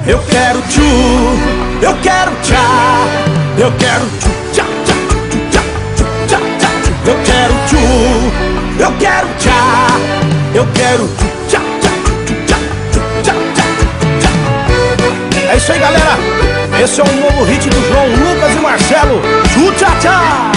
Eu quero tchu, eu quero tchá, eu quero tchu, tchá, tchá, tchá, tchá, tchá, tchá. Eu quero tchu, eu quero tchá, eu quero tchu, tchá, tchá, tchá, tchá, tchá, tchá. É isso aí, galera. Esse é o novo hit do João Lucas e Marcelo, Tchu Tchá Tchá.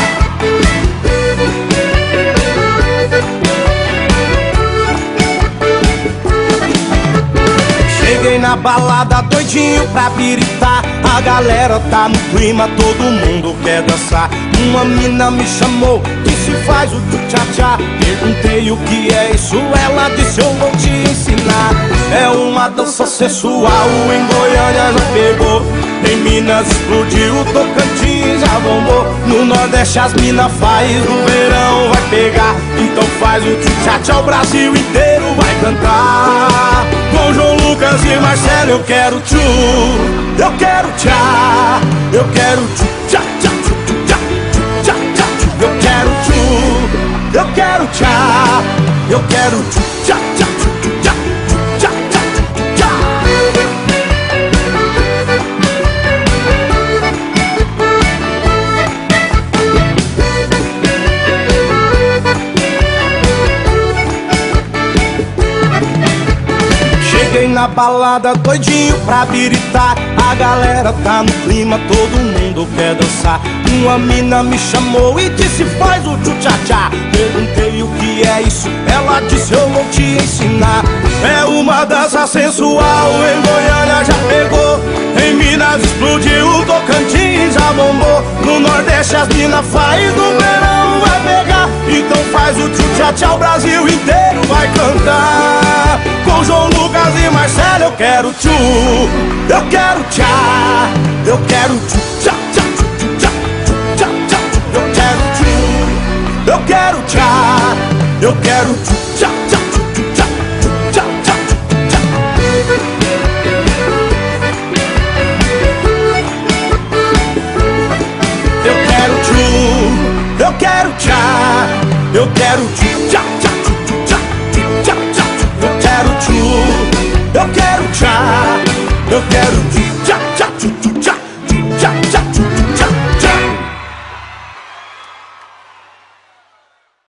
Cheguei na balada doidinho pra piritar. A galera tá no clima, todo mundo quer dançar. Uma mina me chamou, disse faz o tchu-tchá-tchá. Perguntei o que é isso, ela disse eu vou te ensinar. É uma dança sensual, em Goiânia já pegou. Em Minas explodiu, Tocantins já bombou. No Nordeste as minas faz, no verão vai pegar. Então faz o tchu-tchá-tchá, o Brasil inteiro vai cantar. Com João Lucas e Marcelo eu quero tchu, eu quero tchá, eu quero tchu, tchá, tchá, tchá, tchá, tchá, tchá. Eu quero tchu, eu quero tchá, eu quero tchu, tchá, tchá, tchá, tchá, tchá, tchá. Cheguei na balada doidinho pra biritar. A galera tá no clima, todo mundo quer dançar. Uma mina me chamou e disse faz o tchu-tchá-tchá. Perguntei o que é isso, ela disse eu vou te ensinar. É uma dança sensual, em Goiânia já pegou. Em Minas explodiu, Tocantins já bombou. No Nordeste as minas faz, no verão vai pegar. Então faz o tchu-tchá-tchá, o Brasil inteiro vai cantar. Com João Lucas e Marcelo eu quero tchu, eu quero tchá, eu quero tchu, tchá, tchá, tchá, tchá, tchá. Eu quero tchu, eu quero tchá, eu quero tchu, tchá, tchá, tchá, tchá, tchá, tchá. Eu quero tchu, eu quero tchá, eu quero tchu, tchá, tchá, tchá, tchá, tchá, tchá. Eu quero tchu, eu quero tchá, eu quero tchu.